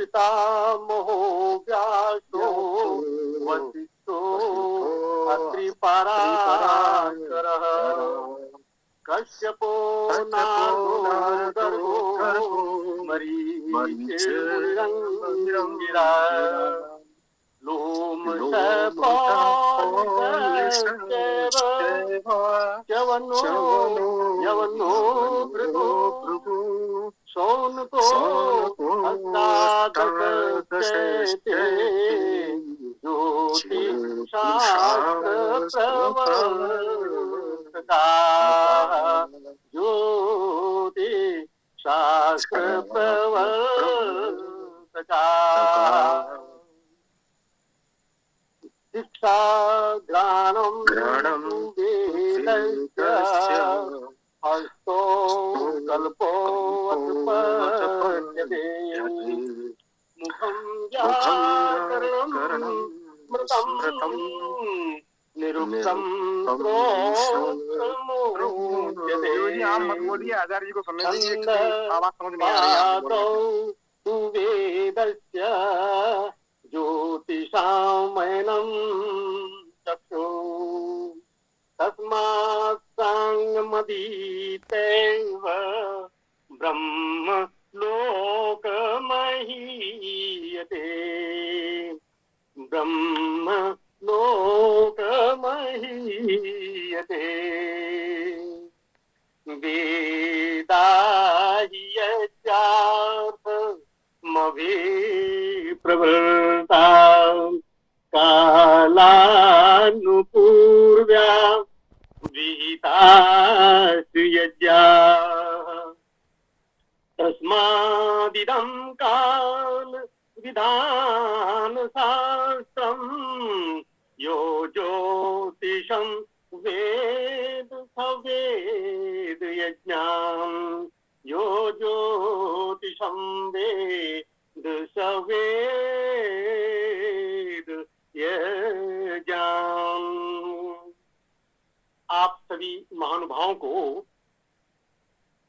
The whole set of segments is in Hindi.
पितामहो व्यासो वसिष्ठो अत्रि पराशरः कश्यपो नारदो गर्गो मरीचिर्मुनिरङ्गिरा लोमशपालितश्चैव यवनो भृगो शौनको हस्तादकश्चैते ज्योतिषशास्त्रप्रवर्तका ज्योतिषशास्त्रप्रवर्तका शिक्षा घ्राणं वेदस्य हस्तो कल्पो उत्पद्यते मुखं व्याकरणं स्मृतं निरुक्तं श्रोत्रमुच्यते आप मत बोलिए, आचार्य जी को सुनने दीजिए, आवाज समझ नहीं आ रही है। तु वेदस्य ज्योतिषामयनं चक्षु तस्मात् साङ्गमदीतैव ब्रह्म लोकमहीयते ब्रह्म लोकमहीयते वेदाहि यस्यार्थमभिप्रवृत्ता कालानुपूर्व्या विहितास्तु यज्ञाः तस्मादिदं काल विधानशास्त्रं यो ज्योतिषं वेद स वेद यज्ञां यो ज्योतिषं वेद स वेद यज्ञां। आप सभी महानुभावों को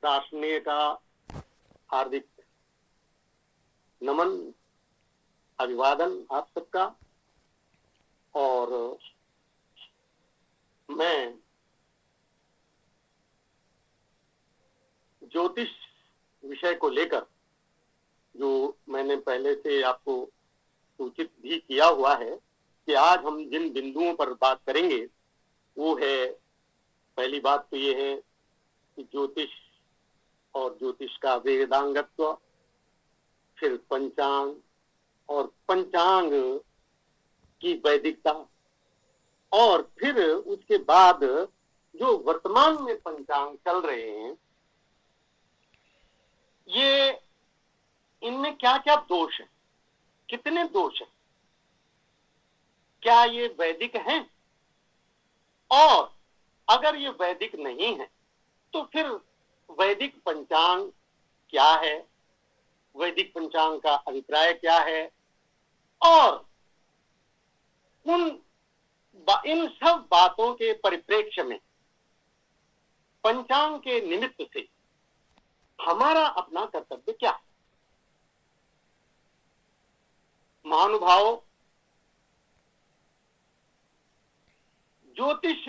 राष्ट्रीय का हार्दिक नमन, अभिवादन आप सबका। और मैं ज्योतिष विषय को लेकर, जो मैंने पहले से आपको सूचित भी किया हुआ है कि आज हम जिन बिंदुओं पर बात करेंगे वो है, पहली बात तो ये है कि ज्योतिष और ज्योतिष का वेदांगत्व, फिर पंचांग और पंचांग की वैदिकता, और फिर उसके बाद जो वर्तमान में पंचांग चल रहे हैं ये, इनमें क्या क्या दोष है, कितने दोष है, क्या ये वैदिक हैं, और अगर ये वैदिक नहीं है तो फिर वैदिक पंचांग क्या है, वैदिक पंचांग का अभिप्राय क्या है, और इन सब बातों के परिप्रेक्ष्य में पंचांग के निमित्त से हमारा अपना कर्तव्य क्या है। महानुभाव, ज्योतिष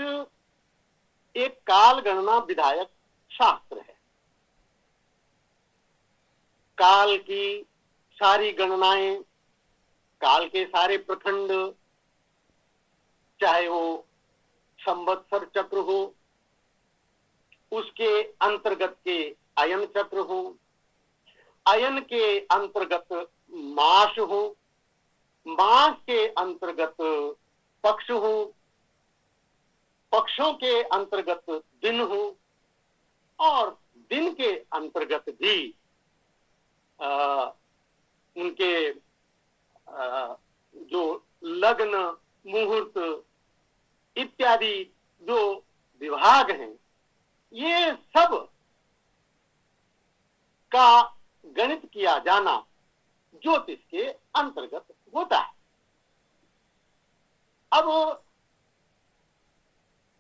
एक काल गणना विधायक शास्त्र है। काल की सारी गणनाएं, काल के सारे प्रखंड, चाहे वो संवत्सर चक्र हो, उसके अंतर्गत के अयन चक्र हो, अयन के अंतर्गत मास हो, मास के अंतर्गत पक्ष हो, पक्षों के अंतर्गत दिन हो, और दिन के अंतर्गत भी उनके जो लग्न, मुहूर्त इत्यादि जो विभाग हैं, ये सब का गणित किया जाना ज्योतिष के अंतर्गत होता है। अब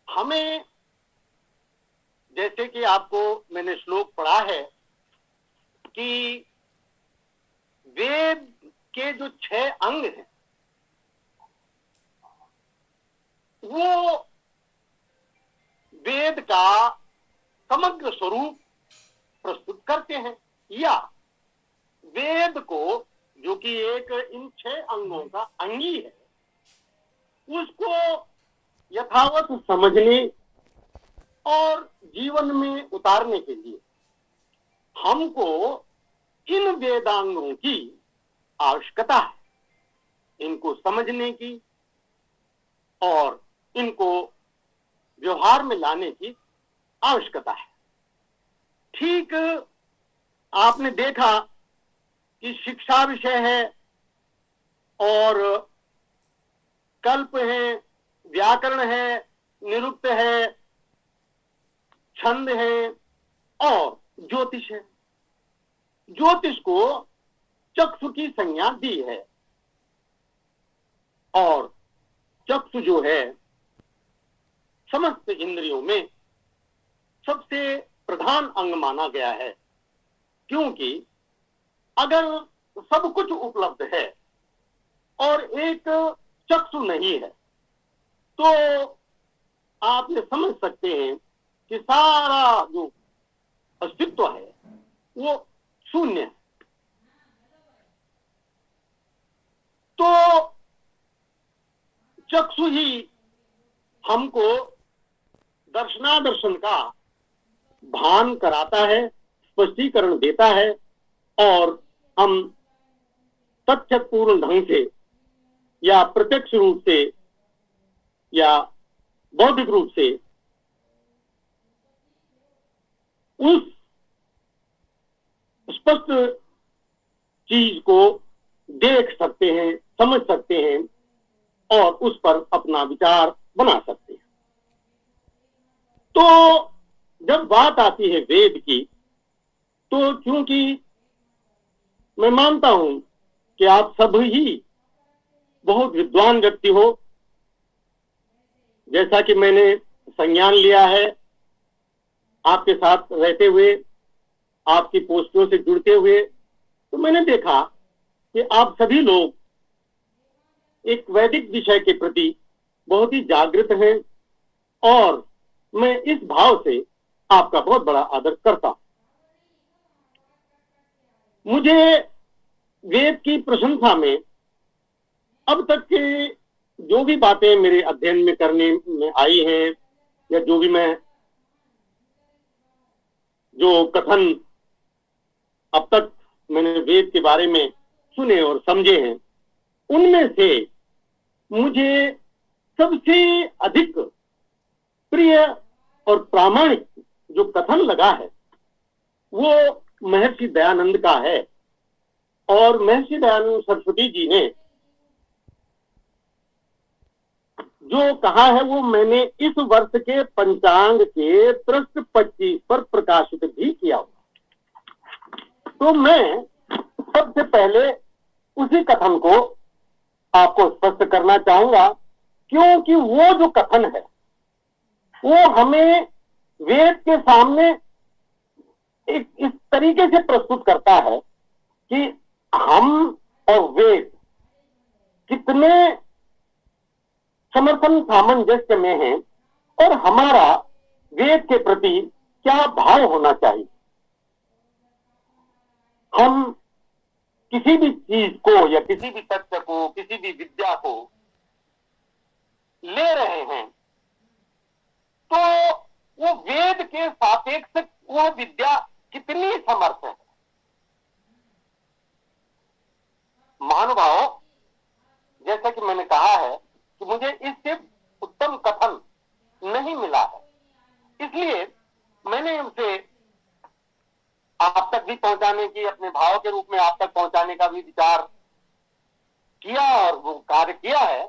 हमें, जैसे कि आपको मैंने श्लोक पढ़ा है कि वेद के जो 6 अंग हैं वो वेद का समग्र स्वरूप प्रस्तुत करते हैं, या वेद को जो कि एक इन 6 अंगों का अंगी है उसको यथावत समझने और जीवन में उतारने के लिए हमको इन वेदांगों की आवश्यकता है, इनको समझने की और इनको व्यवहार में लाने की आवश्यकता है। ठीक आपने देखा कि शिक्षा विषय है और कल्प है, व्याकरण है, निरुक्त है, छंद है और ज्योतिष है। ज्योतिष को चक्षु की संज्ञा दी है और चक्षु जो है समस्त इंद्रियों में सबसे प्रधान अंग माना गया है, क्योंकि अगर सब कुछ उपलब्ध है और एक चक्षु नहीं है तो आप ये समझ सकते हैं कि सारा जो अस्तित्व है वो शून्य है। तो चक्षु ही हमको दर्शनादर्शन का भान कराता है, स्पष्टीकरण देता है और हम तथ्यपूर्ण ढंग से या प्रत्यक्ष रूप से या बौद्धिक रूप से उस स्पष्ट चीज को देख सकते हैं, समझ सकते हैं और उस पर अपना विचार बना सकते हैं। तो जब बात आती है वेद की, तो क्योंकि मैं मानता हूं कि आप सब ही बहुत विद्वान व्यक्ति हो, जैसा कि मैंने संज्ञान लिया है आपके साथ रहते हुए, आपकी पोस्टों से जुड़ते हुए, तो मैंने देखा कि आप सभी लोग एक वैदिक विषय के प्रति बहुत ही जागृत हैं और मैं इस भाव से आपका बहुत बड़ा आदर करता हूं। मुझे वेद की प्रशंसा में अब तक के जो भी बातें मेरे अध्ययन में करने में आई हैं या जो भी मैं जो कथन अब तक मैंने वेद के बारे में सुने और समझे हैं, उनमें से मुझे सबसे अधिक प्रिय और प्रामाणिक जो कथन लगा है वो महर्षि दयानंद का है। और महर्षि दयानंद सरस्वती जी ने जो कहा है वो मैंने इस वर्ष के पंचांग के पृष्ठ 25 पर प्रकाशित भी किया हुआ। तो मैं सबसे पहले उसी कथन को आपको स्पष्ट करना चाहूंगा, क्योंकि वो जो कथन है वो हमें वेद के सामने एक इस तरीके से प्रस्तुत करता है कि हम और वेद कितने समर्थन सामंजस्य में हैं और हमारा वेद के प्रति क्या भाव होना चाहिए। हम किसी भी चीज को या किसी भी तथ्य को, किसी भी विद्या को ले रहे हैं तो वो वेद के सापेक्ष वह विद्या कितनी समर्थ है। महानुभाव, जैसा कि मैंने कहा है कि मुझे इससे उत्तम कथन नहीं मिला है, इसलिए मैंने उसे आप तक भी पहुंचाने की, अपने भाव के रूप में आप तक पहुंचाने का भी विचार किया और वो कार्य किया है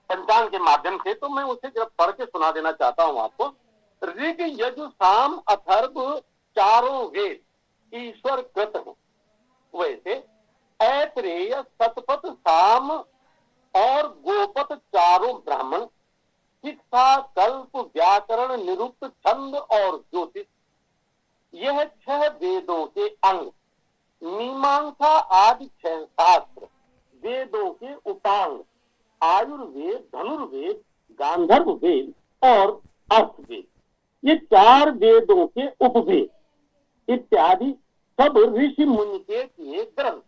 पंचांग के माध्यम से। तो मैं उसे जब पढ़ के सुना देना चाहता हूं आपको। ऋग यजु साम अथर्व चारों वेद ईश्वर कृत हैं, वैसे ऐत्रेय सतपथ साम और गोपत चारों ब्राह्मण, शिक्षा कल्प व्याकरण निरुक्त छंद और ज्योतिष, यह 6 वेदों के अंग, मीमांसा आदि 6 शास्त्र वेदों के उपांग आयुर्वेद, धनुर्वेद, गांधर्व वेद और अर्थवेद, ये 4 वेदों के उपवेद इत्यादि सब ऋषि मुनि के किए ग्रंथ।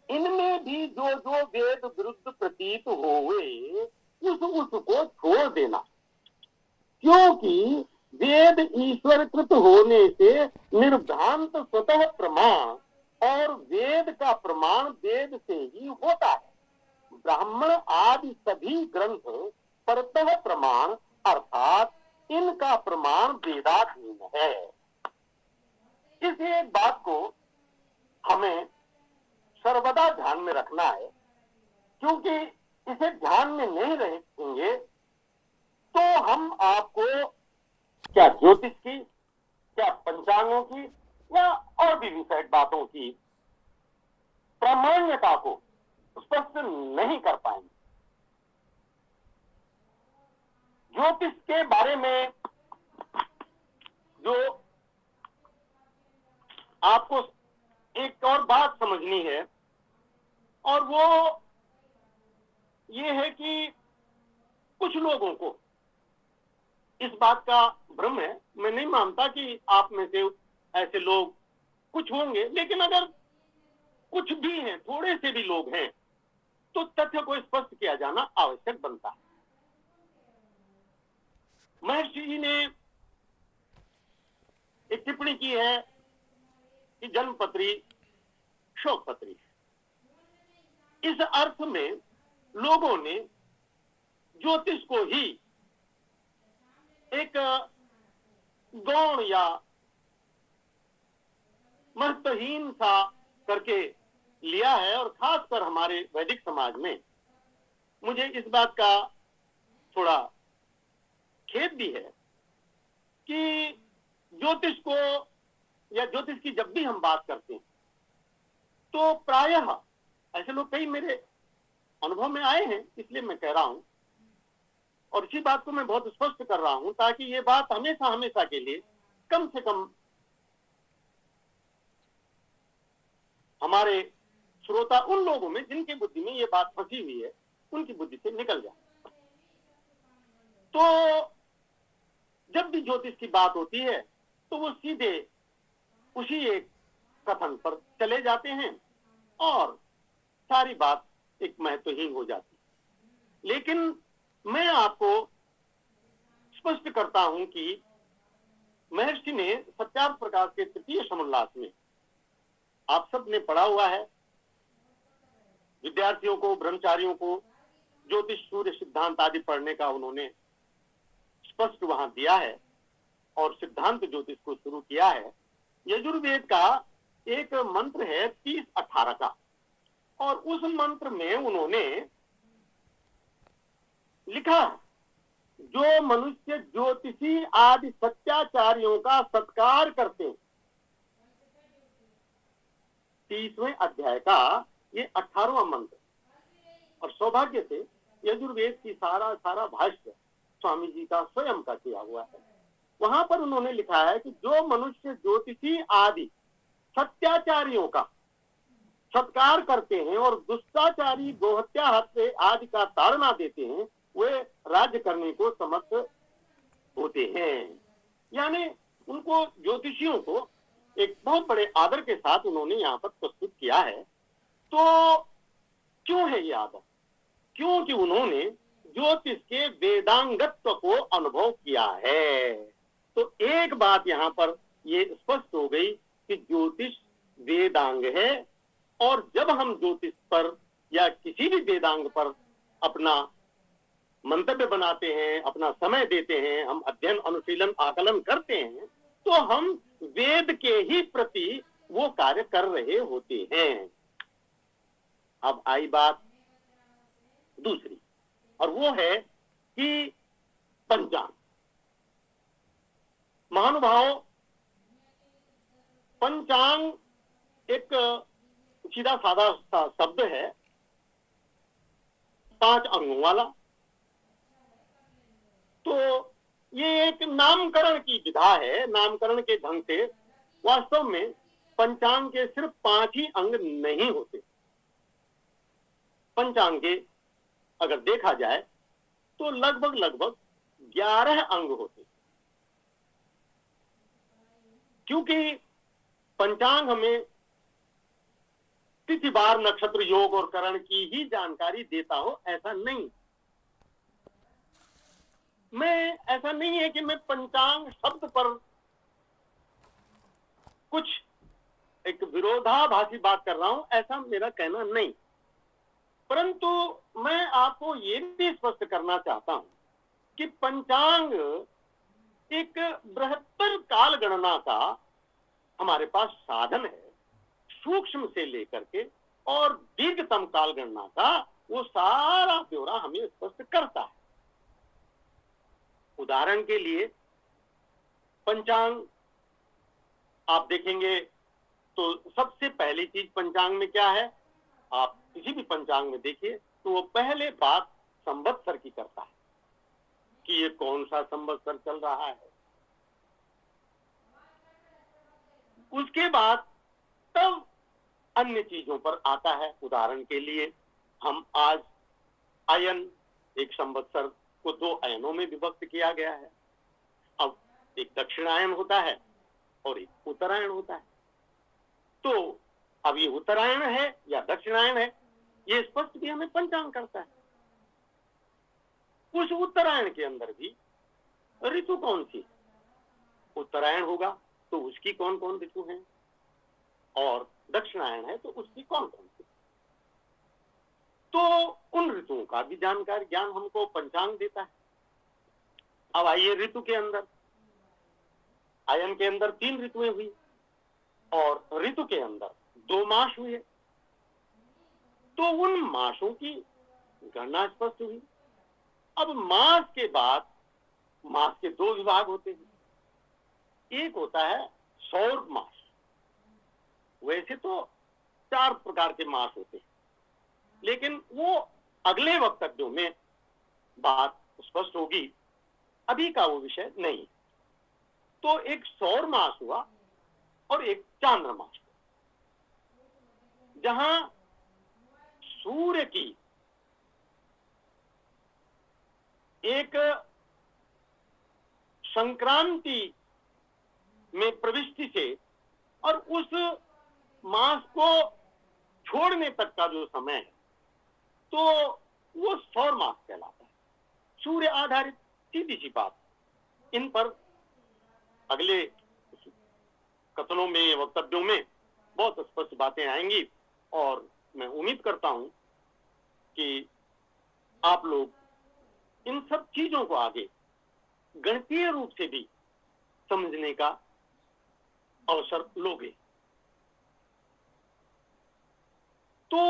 इनमें भी जो जो वेद विरुद्ध प्रतीत हुए उसको छोड़ देना, क्योंकि वेद ईश्वरकृत होने से निर्भ्रांत स्वतः प्रमाण और वेद का प्रमाण वेद से ही होता है। ब्राह्मण आदि सभी ग्रंथ परतः प्रमाण अर्थात इनका प्रमाण वेदाधीन है। इस एक बात को हमें सर्वदा ध्यान में रखना है, क्योंकि इसे ध्यान में नहीं रखेंगे तो हम आपको क्या ज्योतिष की, क्या पंचांगों की या और भी विषय बातों की प्रामाण्यता को स्पष्ट नहीं कर पाएंगे। ज्योतिष के बारे में जो आपको एक और बात समझनी है, और वो ये है कि कुछ लोगों को इस बात का भ्रम है। मैं नहीं मानता कि आप में से ऐसे लोग कुछ होंगे, लेकिन अगर कुछ भी हैं, थोड़े से भी लोग हैं, तो तथ्य को स्पष्ट किया जाना आवश्यक बनता है। महर्षि जी ने एक टिप्पणी की है कि जन्मपत्री शोकपत्री। इस अर्थ में लोगों ने ज्योतिष को ही एक गौण या महत्वहीन सा करके लिया है, और खासकर हमारे वैदिक समाज में मुझे इस बात का थोड़ा खेद भी है कि ज्योतिष को या ज्योतिष की जब भी हम बात करते हैं तो प्रायः ऐसे लोग कई मेरे अनुभव में आए हैं, इसलिए मैं कह रहा हूं, और इसी बात को मैं बहुत स्पष्ट कर रहा हूं ताकि ये बात हमेशा हमेशा के लिए कम से कम हमारे श्रोता उन लोगों में जिनकी बुद्धि में ये बात फंसी हुई है उनकी बुद्धि से निकल जाए। तो जब भी ज्योतिष की बात होती है तो वो सीधे उसी एक कथन पर चले जाते हैं और सारी बात एक महत्वहीन हो जाती है। लेकिन मैं आपको स्पष्ट करता हूं कि महर्षि ने सत्यार्थ प्रकाश के तृतीय समोल्लास में, आप सब ने पढ़ा हुआ है, विद्यार्थियों को, ब्रह्मचारियों को ज्योतिष सूर्य सिद्धांत आदि पढ़ने का उन्होंने स्पष्ट वहां दिया है और सिद्धांत ज्योतिष को शुरू किया है। यजुर्वेद का एक मंत्र है 30-18 का, और उस मंत्र में उन्होंने लिखा, जो मनुष्य ज्योतिषी आदि सत्याचार्यों का सत्कार करते हैं, 30वें अध्याय का ये 18वां मंत्र। और सौभाग्य से यजुर्वेद की सारा भाष्य स्वामी जी का स्वयं का किया हुआ है। वहां पर उन्होंने लिखा है कि जो मनुष्य ज्योतिषी आदि सत्याचारियों का सत्कार करते हैं और दुष्टाचारी गोहत्या हत्या आदि का ताड़ना देते हैं, वे राज्य करने को समर्थ होते हैं। यानी उनको, ज्योतिषियों को एक बहुत बड़े आदर के साथ उन्होंने यहाँ पर प्रस्तुत किया है। तो क्यों है ये आदर? क्योंकि उन्होंने ज्योतिष के वेदांगत्व को अनुभव किया है। तो एक बात यहाँ पर ये स्पष्ट हो गई कि ज्योतिष वेदांग है, और जब हम ज्योतिष पर या किसी भी वेदांग पर अपना मंतव्य बनाते हैं, अपना समय देते हैं, हम अध्ययन अनुशीलन आकलन करते हैं, तो हम वेद के ही प्रति वो कार्य कर रहे होते हैं। अब आई बात दूसरी, और वो है कि पंचांग। महानुभाव, पंचांग एक सीधा साधा सा शब्द है, 5 अंगों वाला। तो ये एक नामकरण की विधा है। नामकरण के ढंग से वास्तव में पंचांग के सिर्फ 5 ही अंग नहीं होते, पंचांग के अगर देखा जाए तो लगभग लगभग 11 अंग होते, क्योंकि पंचांग हमें तिथि बार नक्षत्र योग और करण की ही जानकारी देता हो ऐसा नहीं। मैं ऐसा नहीं है कि मैं पंचांग शब्द पर कुछ एक विरोधाभासी बात कर रहा हूं, ऐसा मेरा कहना नहीं, परंतु मैं आपको ये भी स्पष्ट करना चाहता हूं कि पंचांग एक बृहत्तर काल गणना का हमारे पास साधन है, सूक्ष्म से लेकर के और दीर्घतम काल गणना का वो सारा ब्यौरा हमें स्पष्ट करता है। उदाहरण के लिए पंचांग आप देखेंगे तो सबसे पहली चीज पंचांग में क्या है, आप किसी भी पंचांग में देखिए तो वो पहले बात संवत्सर की करता है कि ये कौन सा संवत्सर चल रहा है। उसके बाद तब अन्य चीजों पर आता है। उदाहरण के लिए हम आज अयन, एक संवत्सर को 2 अयनों में विभक्त किया गया है। अब एक दक्षिणायन होता है और एक उत्तरायण होता है। तो अब ये उत्तरायण है या दक्षिणायन है, ये स्पष्ट भी हमें पंचांग करता है। उस उत्तरायण के अंदर भी ऋतु कौन सी, उत्तरायण होगा तो उसकी कौन कौन ऋतु हैं, और दक्षिणायन है तो उसकी कौन कौन सी। तो उन ऋतुओं का भी जानकारी ज्ञान हमको पंचांग देता है। अब आइए ऋतु के अंदर, अयन के अंदर 3 ऋतुएं हुई और ऋतु के अंदर 2 मास हुए, तो उन मासों की गणना स्पष्ट हुई। अब मास के बाद मास के 2 विभाग होते हैं, एक होता है सौर मास, वैसे तो 4 प्रकार के मास होते हैं, लेकिन वो अगले वक्तव्यों में बात स्पष्ट होगी, अभी का वो विषय नहीं। तो एक सौर मास हुआ और एक चांद्र मास हुआ, जहां सूर्य की एक संक्रांति में प्रविष्टि से और उस मास को छोड़ने तक का जो समय है तो वो सौर मास कहलाता है। सूर्य आधारित सीधी सी बात, इन पर अगले कथनों में, वक्तव्यों में बहुत स्पष्ट बातें आएंगी और मैं उम्मीद करता हूं कि आप लोग इन सब चीजों को आगे गणितीय रूप से भी समझने का अवसर लोगे। तो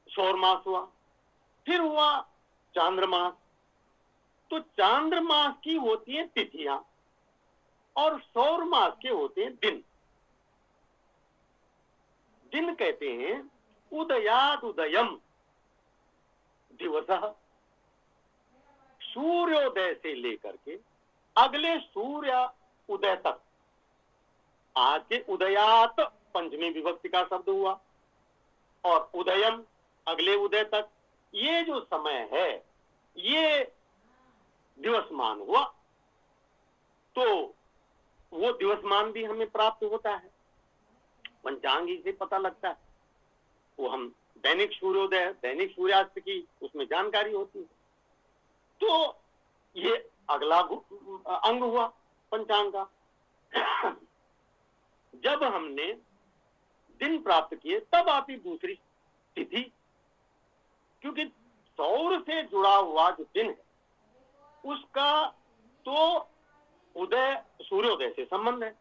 सौरमास हुआ, फिर हुआ चांद्रमास। तो चांद्रमास की होती है तिथियां और सौरमास के होते हैं दिन। दिन कहते हैं उदयात उदयम दिवसः, सूर्योदय से लेकर के अगले सूर्य उदय तक। आज के उदयात पंचमी विभक्ति का शब्द हुआ और उदयम अगले उदय तक, ये जो समय है ये दिवसमान हुआ। तो वो दिवसमान भी हमें प्राप्त होता है, पंचांग ही से पता लगता है। वो हम दैनिक सूर्योदय, दैनिक सूर्यास्त की उसमें जानकारी होती है। तो ये अगला अंग हुआ पंचांग का। जब हमने दिन प्राप्त किए तब आती दूसरी तिथि, क्योंकि सौर से जुड़ा हुआ जो दिन है उसका तो उदय सूर्योदय से संबंध है,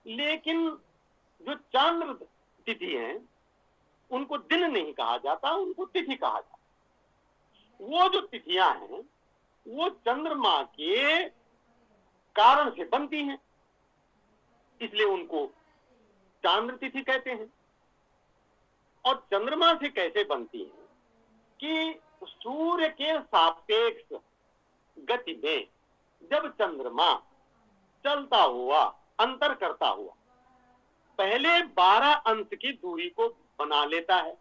लेकिन जो चांद्र तिथि है उनको दिन नहीं कहा जाता, उनको तिथि कहा जाता। वो जो तिथियां हैं वो चंद्रमा के कारण से बनती हैं, इसलिए उनको चांद्र तिथि कहते हैं। और चंद्रमा से कैसे बनती है कि सूर्य के सापेक्ष गति में जब चंद्रमा चलता हुआ, अंतर करता हुआ पहले 12 अंश की दूरी को बना लेता है,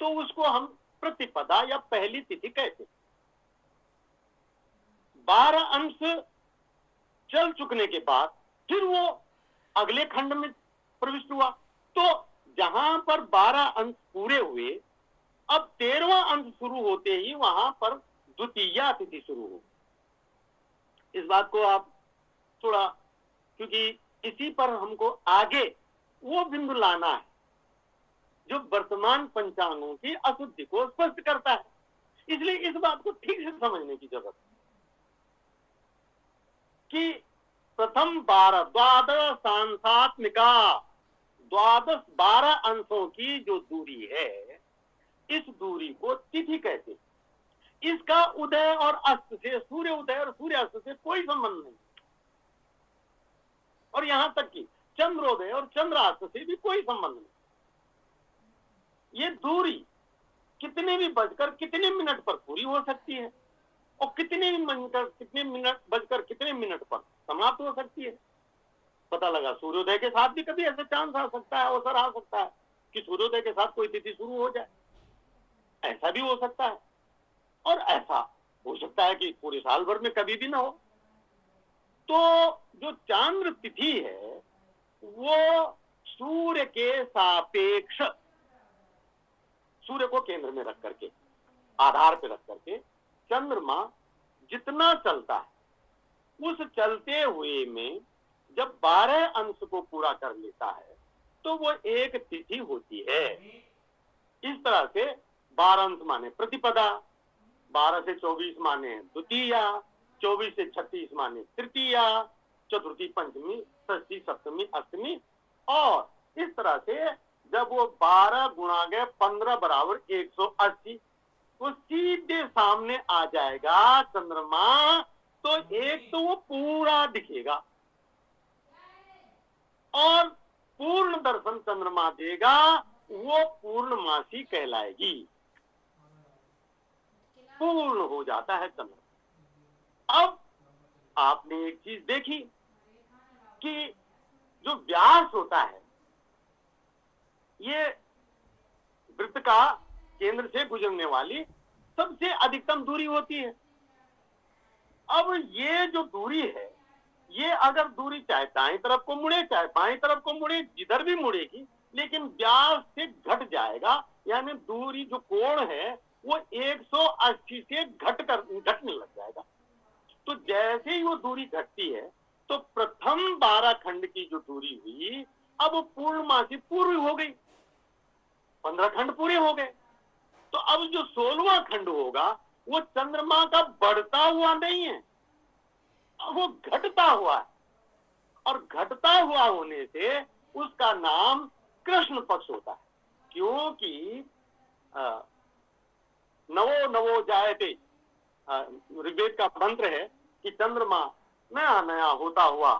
तो उसको हम प्रतिपदा या पहली तिथि कहते हैं। 12 अंश चल चुकने के बाद फिर वो अगले खंड में प्रविष्ट हुआ। तो जहां पर 12 अंश पूरे हुए, अब 13वां अंश शुरू होते ही वहां पर द्वितीया तिथि शुरू हो। इस बात को आप थोड़ा, क्योंकि इसी पर हमको आगे वो बिंदु लाना है जो वर्तमान पंचांगों की अशुद्धि को स्पष्ट करता है, इसलिए इस बात को ठीक से समझने की जरूरत है कि प्रथम 12 द्वादश सांसात्मिका 12 अंशों की जो दूरी है, इस दूरी को तिथि कहते हैं। इसका उदय और अस्त से, सूर्य उदय और सूर्य अस्त से कोई संबंध नहीं, और यहां तक कि चंद्रोदय और चंद्रास्त से भी कोई संबंध नहीं। ये दूरी कितने भी बजकर कितने मिनट पर पूरी हो सकती है और कितने मिनट बजकर कितने मिनट पर समाप्त हो सकती है। पता लगा सूर्योदय के साथ भी कभी ऐसे चांस आ सकता है, अवसर आ सकता है कि सूर्योदय के साथ कोई तिथि शुरू हो जाए, ऐसा भी हो सकता है। और ऐसा हो सकता है कि पूरे साल भर में कभी भी ना हो। तो जो चांद्र तिथि है वो सूर्य के सापेक्ष, सूर्य को केंद्र में रख करके, आधार पे रख करके चंद्रमा जितना चलता है, उस चलते हुए में जब 12 अंश को पूरा कर लेता है तो वो एक तिथि होती है। इस तरह से 12 अंश माने प्रतिपदा, 12 से 24 माने द्वितीया, 24 से 36 माने तृतीया, चतुर्थी, पंचमी, षष्ठी, सप्तमी, अष्टमी। और इस तरह से जब वो 12 गुणा गए 15 बराबर 180, तो सीधे सामने आ जाएगा चंद्रमा। तो एक तो वो पूरा दिखेगा और पूर्ण दर्शन चंद्रमा देगा, वो पूर्णमासी कहलाएगी। पूर्ण हो जाता है चंद्रमा। अब आपने एक चीज देखी कि जो व्यास होता है, ये वृत्त का केंद्र से गुजरने वाली सबसे अधिकतम दूरी होती है। अब ये जो दूरी है, ये अगर दूरी चाहे दाएं तरफ को मुड़े चाहे बाएं तरफ को मुड़े, जिधर भी मुड़ेगी, लेकिन व्यास से घट जाएगा। यानी दूरी जो कोण है वो 180 से घटने लग जाएगा। तो जैसे ही वो दूरी घटती है तो प्रथम 12 खंड की जो दूरी हुई, अब वो पूर्णमासी पूरी हो गई, 15 खंड पूरे हो गए। तो अब जो 16वां खंड होगा वो चंद्रमा का बढ़ता हुआ नहीं है, वो घटता हुआ है। और घटता हुआ होने से उसका नाम कृष्ण पक्ष होता है, क्योंकि नवो नवो जायते, ऋग्वेद का मंत्र है कि चंद्रमा नया नया होता हुआ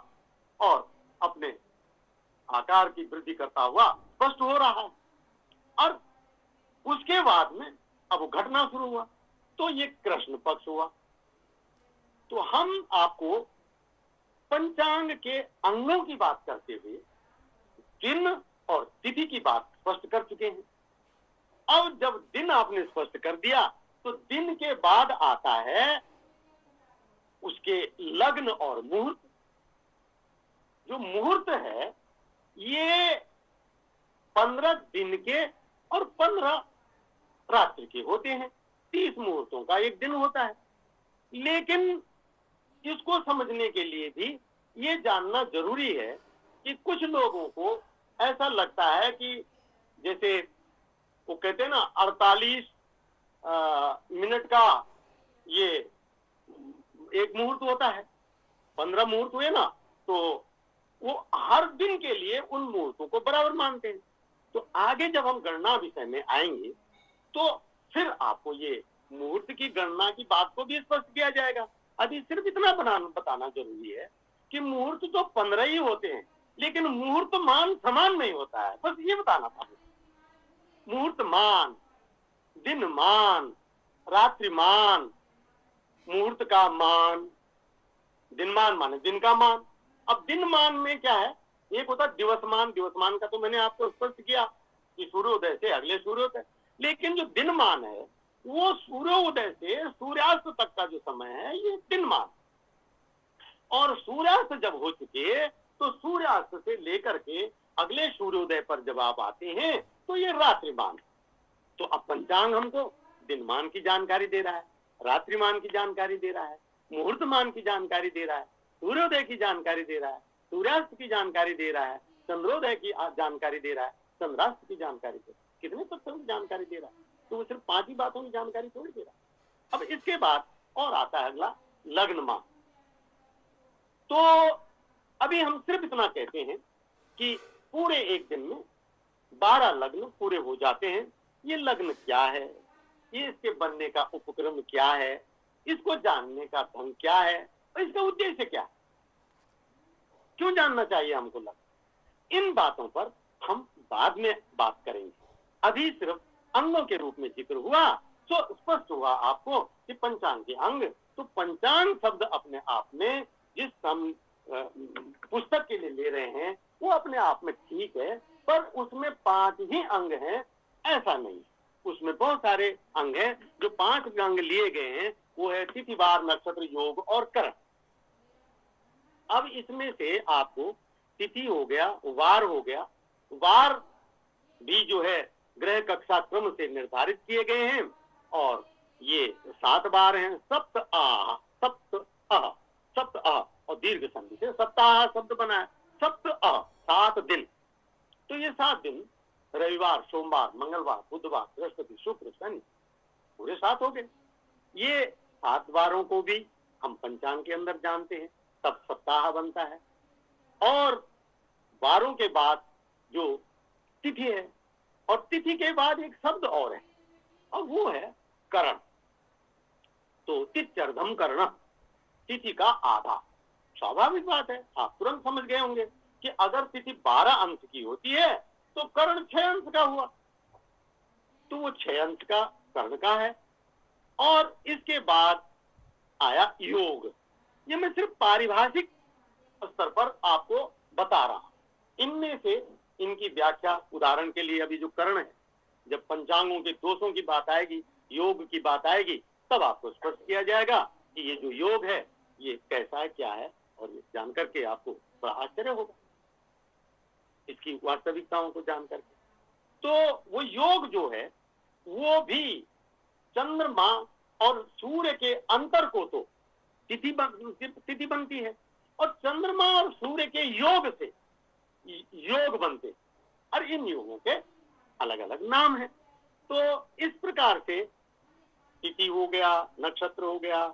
और अपने आकार की वृद्धि करता हुआ स्पष्ट हो रहा है। और उसके बाद में अब वो घटना शुरू हुआ, तो ये कृष्ण पक्ष हुआ। तो हम आपको पंचांग के अंगों की बात करते हुए दिन और तिथि की बात स्पष्ट कर चुके हैं। अब जब दिन आपने स्पष्ट कर दिया तो दिन के बाद आता है उसके लग्न और मुहूर्त। जो मुहूर्त है ये 15 दिन के और 15 रात्रि के होते हैं। 30 मुहूर्तों का एक दिन होता है। लेकिन इसको समझने के लिए भी ये जानना जरूरी है कि कुछ लोगों को ऐसा लगता है कि जैसे वो कहते हैं ना 48 मिनट का ये एक मुहूर्त होता है, 15 मुहूर्त हुए ना, तो वो हर दिन के लिए उन मुहूर्तों को बराबर मानते हैं। तो आगे जब हम गणना विषय में आएंगे तो फिर आपको ये मुहूर्त की गणना की बात को भी स्पष्ट किया जाएगा। अभी सिर्फ इतना बताना जरूरी है कि मुहूर्त तो 15 ही होते हैं, लेकिन मुहूर्त मान समान नहीं होता है, बस ये बताना था। मुहूर्त मान, दिन मान, रात्रि मान, मुहूर्त का मान, दिन मान माने दिन का मान। अब दिन मान में क्या है, एक होता दिवस मान। दिवस मान का तो मैंने आपको स्पष्ट किया कि सूर्योदय से अगले सूर्योदय। लेकिन जो दिनमान है वो सूर्योदय से सूर्यास्त तक का जो समय है ये दिनमान, और सूर्यास्त जब हो चुके तो सूर्यास्त से लेकर के अगले सूर्योदय पर जब आप आते हैं तो ये रात्रिमान। तो अब पंचांग हमको दिनमान की जानकारी दे रहा है, रात्रिमान की जानकारी दे रहा है, मुहूर्तमान की जानकारी दे रहा है, सूर्योदय की जानकारी दे रहा है, सूर्यास्त की जानकारी दे रहा है, चंद्रोदय की जानकारी दे रहा है, चंद्रास्त की जानकारी दे रहा है। कितने तत्वों की जानकारी दे रहा है? तो वो सिर्फ 5 ही बातों की जानकारी थोड़ी दे रहा है। अब इसके बाद और आता है अगला लग्नमा। तो अभी हम सिर्फ इतना कहते हैं कि पूरे एक दिन में 12 लग्न पूरे हो जाते हैं। ये लग्न क्या है, ये इसके बनने का उपक्रम क्या है, इसको जानने का ढंग क्या है और इसका उद्देश्य क्या है, क्यों जानना चाहिए हमको लग्न, इन बातों पर हम बाद में बात करेंगे। अभी सिर्फ अंगों के रूप में जिक्र हुआ तो स्पष्ट हुआ आपको कि पंचांग के अंग। तो पंचांग शब्द अपने आप में जिस हम पुस्तक के लिए ले रहे हैं वो अपने आप में ठीक है, पर उसमें 5 ही अंग हैं ऐसा नहीं, उसमें बहुत सारे अंग हैं। जो 5 अंग लिए गए हैं वो है तिथि, वार, नक्षत्र, योग और करण। अब इसमें से आपको तिथि हो गया, वार हो गया, वार भी जो है ग्रह कक्षा क्रम से निर्धारित किए गए हैं और ये 7 बार हैं। सप्त आ और दीर्घ संधि से सप्ताह शब्द बना है। सप्त आ 7 दिन, तो ये 7 दिन रविवार, सोमवार, मंगलवार, बुधवार, बृहस्पति, शुक्र, शनि, पूरे 7 हो गए। ये 7 बारों को भी हम पंचांग के अंदर जानते हैं, तब सप्ताह बनता है। और बारों के बाद जो तिथि है, और तिथि के बाद एक शब्द और है और वो है करण। तो तिथ्यर्धम कर्ण, तिथि का आधा। स्वाभाविक बात है, आप तुरंत समझ गए होंगे कि अगर तिथि 12 अंश की होती है तो कर्ण 6 अंश का हुआ, तो वो 6 अंश का कर्ण का है। और इसके बाद आया योग। ये मैं सिर्फ पारिभाषिक स्तर पर आपको बता रहा हूं। इनमें से इनकी व्याख्या, उदाहरण के लिए अभी जो कर्ण है, जब पंचांगों के दोषों की बात आएगी, योग की बात आएगी, तब आपको स्पष्ट किया जाएगा कि ये जो योग है ये कैसा है, क्या है, और ये जानकर के आपको बड़ा आश्चर्य होगा इसकी वास्तविकताओं को जानकर के। तो वो योग जो है वो भी चंद्रमा और सूर्य के अंतर को तो तिथि बनती है, और चंद्रमा और सूर्य के योग से योग बनते, और इन योगों के अलग अलग नाम है। तो इस प्रकार से तिथि हो गया, नक्षत्र हो गया,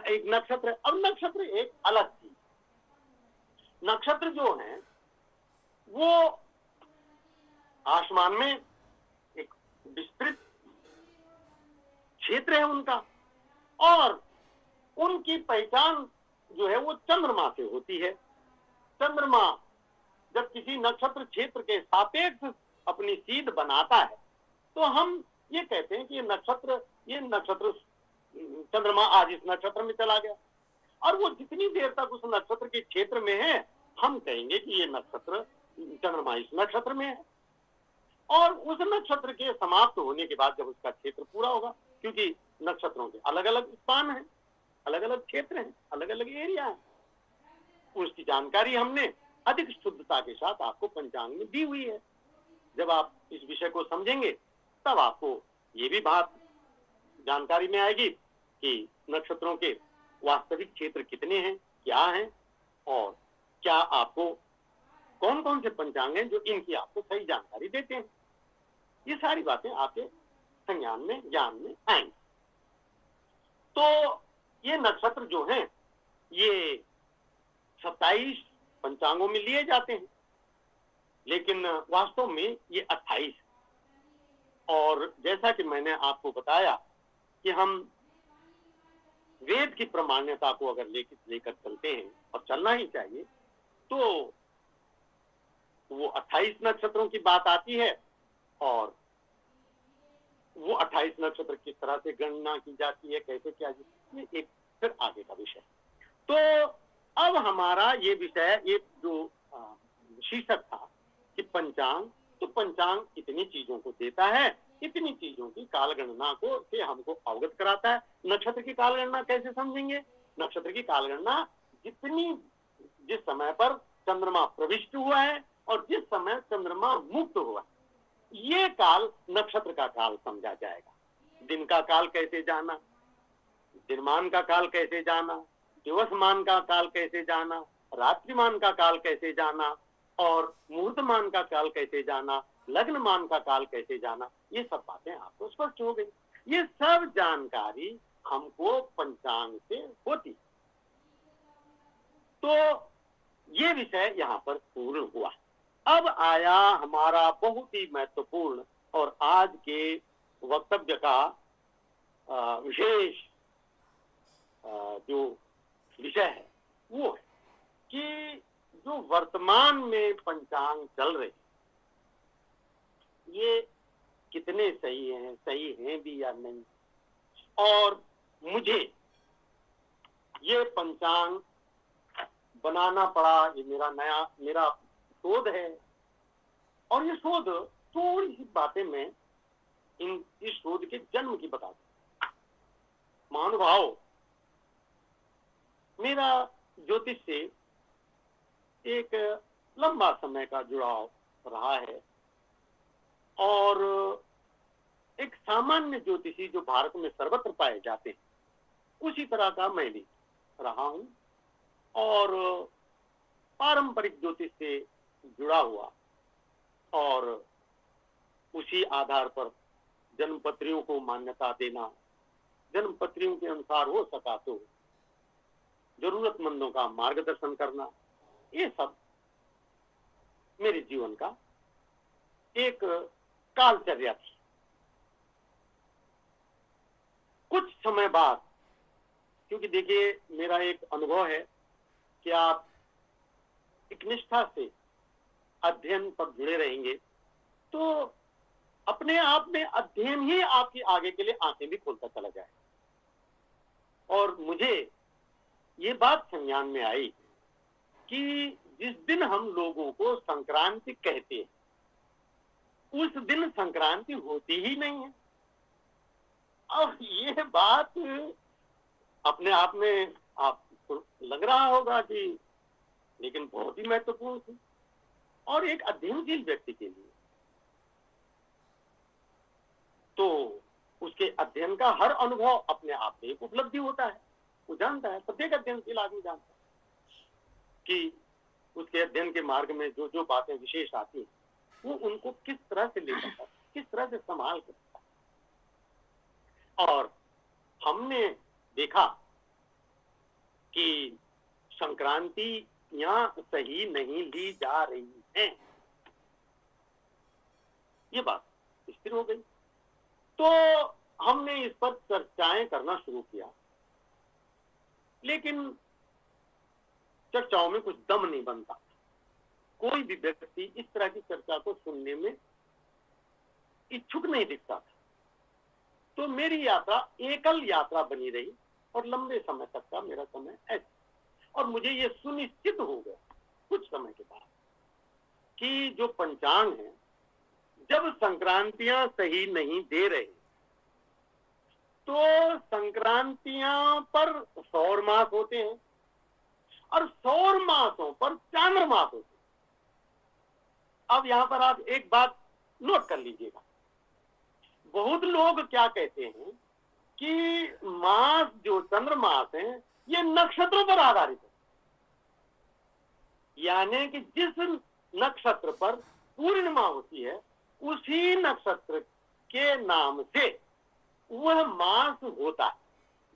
एक नक्षत्र। अब नक्षत्र एक अलग चीज, नक्षत्र जो है वो आसमान में एक विस्तृत क्षेत्र है उनका, और उनकी पहचान जो है वो चंद्रमा से होती है। चंद्रमा जब किसी नक्षत्र क्षेत्र के सापेक्ष अपनी सीध बनाता है तो हम ये कहते हैं कि ये नक्षत्र चंद्रमा आज इस नक्षत्र में चला गया, और वो जितनी देर तक उस नक्षत्र के क्षेत्र में है हम कहेंगे कि ये नक्षत्र, चंद्रमा इस नक्षत्र में है। और उस नक्षत्र के समाप्त होने के बाद जब उसका क्षेत्र पूरा होगा, क्योंकि नक्षत्रों के अलग अलग स्थान हैं, अलग अलग क्षेत्र हैं, अलग अलग एरिया है, उसकी जानकारी हमने अधिक शुद्धता के साथ आपको पंचांग में दी हुई है। जब आप इस विषय को समझेंगे तब आपको ये भी बात जानकारी में आएगी कि नक्षत्रों के वास्तविक क्षेत्र कितने हैं, क्या हैं, और क्या आपको कौन कौन से पंचांग हैं जो इनकी आपको सही जानकारी देते हैं। ये सारी बातें आपके संज्ञान में, ज्ञान में आएंगी। तो ये नक्षत्र जो हैं ये 27 पंचांगों में लिए जाते हैं, लेकिन वास्तव में ये 28। और जैसा कि मैंने आपको बताया कि हम वेद की प्रमाण्यता को अगर लेकर चलते हैं, और चलना ही चाहिए, तो वो 28 नक्षत्रों की बात आती है, और वो 28 नक्षत्र किस तरह से गणना की जाती है, कैसे क्या, ये एक फिर आगे का विषय। तो अब हमारा ये विषय, ये जो शीर्षक था कि पंचांग, तो पंचांग कितनी चीजों को देता है इतनी चीजों की कालगणना को से हमको अवगत कराता है। नक्षत्र की कालगणना कैसे समझेंगे? नक्षत्र की कालगणना जिस समय पर चंद्रमा प्रविष्ट हुआ है और जिस समय चंद्रमा मुक्त हुआ, ये काल नक्षत्र का काल समझा जाएगा। दिन का काल कैसे जाना, दिनमान का काल कैसे जाना, दिवसमान का काल कैसे जाना, रात्रिमान का काल कैसे जाना और मुहूर्तमान का काल कैसे जाना, लग्नमान का काल कैसे जाना, ये सब बातें आपको स्पष्ट हो गई। ये सब जानकारी हमको पंचांग से होती। तो ये विषय यहाँ पर पूर्ण हुआ। अब आया हमारा बहुत ही महत्वपूर्ण और आज के वक्तव्य का विशेष जो विषय है वो है कि जो वर्तमान में पंचांग चल रहे ये कितने सही हैं भी या नहीं, और मुझे ये पंचांग बनाना पड़ा। ये मेरा शोध है और ये शोध थोड़ी सी बातें मैं इस शोध के जन्म की बता दूं। महानुभाव, मेरा ज्योतिष से एक लंबा समय का जुड़ाव रहा है और एक सामान्य ज्योतिषी जो भारत में सर्वत्र पाए जाते हैं उसी तरह का मैं भी रहा हूं और पारंपरिक ज्योतिष से जुड़ा हुआ और उसी आधार पर जन्मपत्रियों को मान्यता देना, जन्मपत्रियों के अनुसार हो सका तो जरूरतमंदों का मार्गदर्शन करना, ये सब मेरे जीवन का एक कालचर्या थी। कुछ समय बाद, क्योंकि देखिए मेरा एक अनुभव है कि आप एक निष्ठा से अध्ययन पर जुड़े रहेंगे तो अपने आप में अध्ययन ही आपकी आगे के लिए आंखें भी खोलता चला जाए। और मुझे ये बात संज्ञान में आई कि जिस दिन हम लोगों को संक्रांति कहते हैं उस दिन संक्रांति होती ही नहीं है। और ये बात अपने आप में आपको लग रहा होगा कि लेकिन बहुत ही महत्वपूर्ण थी और एक अध्ययनशील व्यक्ति के लिए तो उसके अध्ययन का हर अनुभव अपने आप में एक उपलब्धि होता है। वो जानता है, प्रत्येक अध्ययनशील आदमी जानता है कि उसके अध्ययन के मार्ग में जो जो बातें विशेष आती हैं वो उनको किस तरह से ले सकता है, किस तरह से संभाल सकता है। और हमने देखा कि संक्रांति यहाँ सही नहीं ली जा रही है, ये बात स्थिर हो गई। तो हमने इस पर चर्चाएं करना शुरू किया, लेकिन चर्चाओं में कुछ दम नहीं बनता। कोई भी व्यक्ति इस तरह की चर्चा को सुनने में इच्छुक नहीं दिखता था। तो मेरी यात्रा एकल यात्रा बनी रही और लंबे समय तक का मेरा समय ऐसा। और मुझे ये सुनिश्चित हो गया कुछ समय के बाद कि जो पंचांग है, जब संक्रांतियां सही नहीं दे रहे तो संक्रांतियां पर सौर मास होते हैं और सौर मासों पर चांद्रमास होते हैं। अब यहां पर आप एक बात नोट कर लीजिएगा, बहुत लोग क्या कहते हैं कि मास जो चंद्रमास है ये नक्षत्रों पर आधारित है, यानी कि जिस नक्षत्र पर पूर्णिमा होती है उसी नक्षत्र के नाम से वह मास होता है।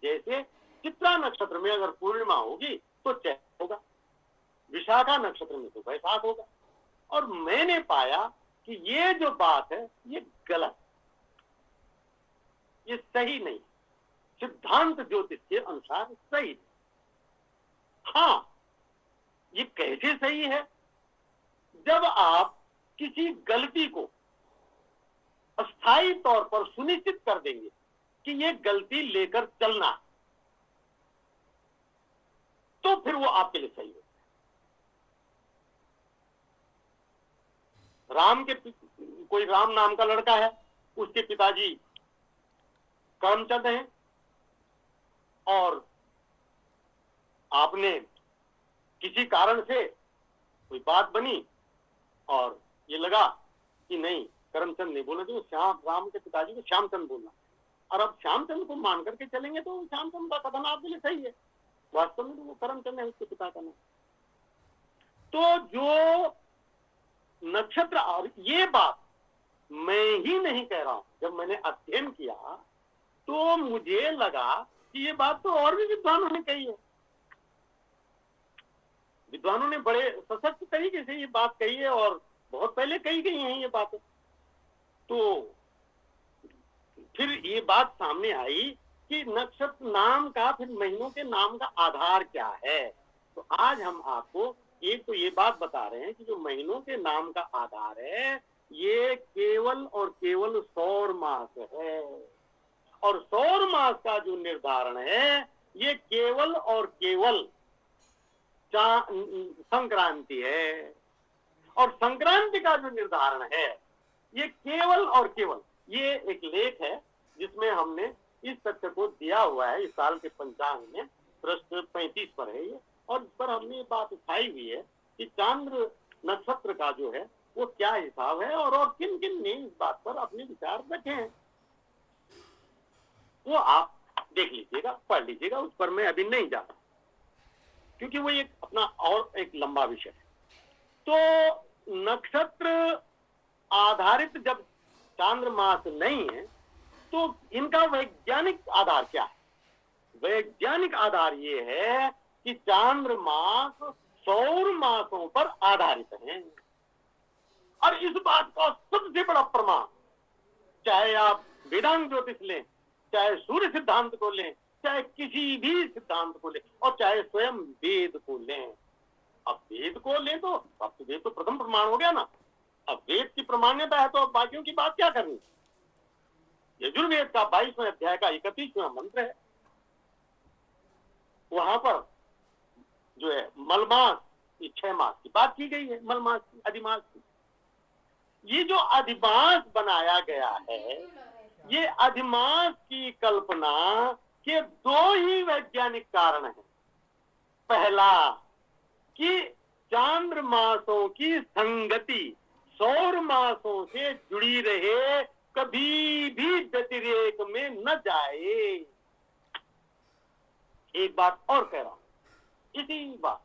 जैसे चित्रा नक्षत्र में अगर पूर्णिमा होगी तो चैत होगा, विशाखा नक्षत्र में तो वैशाख होगा। और मैंने पाया कि ये जो बात है ये गलत, ये सही नहीं, सिद्धांत ज्योतिष के अनुसार सही नहीं। हाँ, ये कैसे सही है? जब आप किसी गलती को अस्थायी तौर पर सुनिश्चित कर देंगे कि ये गलती लेकर चलना, तो फिर वो आपके लिए सही होता है। कोई राम नाम का लड़का है, उसके पिताजी करमचंद हैं, और आपने किसी कारण से कोई बात बनी और ये लगा कि नहीं, करमचंद नहीं बोलना चाहिए, श्याम राम के पिताजी को श्यामचंद बोलना, और अब श्यामचंद को मान करके चलेंगे तो श्यामचंद का कथन आपके लिए सही है, वास्तव में तो वो करमचंद है उसके पिता का नाम। तो जो नक्षत्र, और ये बात मैं ही नहीं कह रहा हूं, जब मैंने अध्ययन किया तो मुझे लगा कि ये बात तो और भी विद्वानों ने कही है, विद्वानों ने बड़े सशक्त तरीके से ये बात कही है और बहुत पहले कही गई है ये बातें। तो फिर ये बात सामने आई कि नक्षत्र नाम का, फिर महीनों के नाम का आधार क्या है। तो आज हम आपको एक तो ये बात बता रहे हैं कि जो महीनों के नाम का आधार है ये केवल और केवल सौर मास है, और सौर मास का जो निर्धारण है ये केवल और केवल संक्रांति है, और संक्रांति का जो निर्धारण है ये केवल और केवल, ये एक लेख है जिसमें हमने इस तथ्य को दिया हुआ है, इस साल के पंचांग में पृष्ठ 35 पर है ये, और इस पर हमने ये बात उठाई हुई है कि चांद्र नक्षत्र का जो है वो क्या हिसाब है, और किन किन ने इस बात पर अपने विचार रखे हैं, वो आप देख लीजिएगा, पढ़ लीजिएगा, उस पर मैं अभी नहीं जा रहा क्योंकि वो एक अपना और एक लंबा विषय है। तो नक्षत्र आधारित जब चांद्रमास नहीं है तो इनका वैज्ञानिक आधार क्या है? वैज्ञानिक आधार ये है कि चांद्रमास सौर मासों पर आधारित है, और इस बात का सबसे बड़ा प्रमाण, चाहे आप वेदांत ज्योतिष लें, चाहे सूर्य सिद्धांत को लें, चाहे किसी भी सिद्धांत को लें, और चाहे स्वयं वेद को लें। अब वेद को लें तो अब तो वेद तो प्रथम प्रमाण हो गया ना, अब वेद की प्रमाण्यता है तो अब बाकियों की बात क्या करनी। यजुर्वेद का 22वें अध्याय का 31वां मंत्र है, वहां पर जो है मलमास, 6 मास की बात की गई है, मलमास की, अधिमास की। ये जो अधिमास बनाया गया है, ये अधिमास की कल्पना के 2 ही वैज्ञानिक कारण हैं। पहला कि चांद्रमासों की संगति सौर मासों से जुड़ी रहे, कभी भी व्यतिरेक में न जाए। एक बात और कह रहा हूं, इसी बात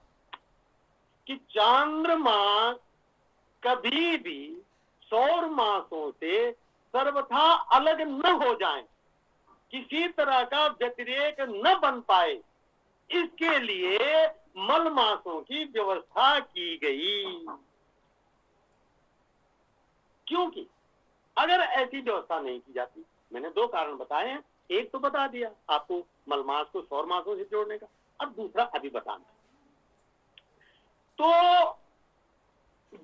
कि चांद्रमास कभी भी सौर मासों से सर्वथा अलग न हो जाएं, किसी तरह का व्यतिरेक न बन पाए, इसके लिए मल मासों की व्यवस्था की गई। क्योंकि अगर ऐसी व्यवस्था नहीं की जाती, मैंने 2 कारण बताए हैं, एक तो बता दिया आपको मलमास को सौर मासों से जोड़ने का, अब दूसरा अभी बताना। तो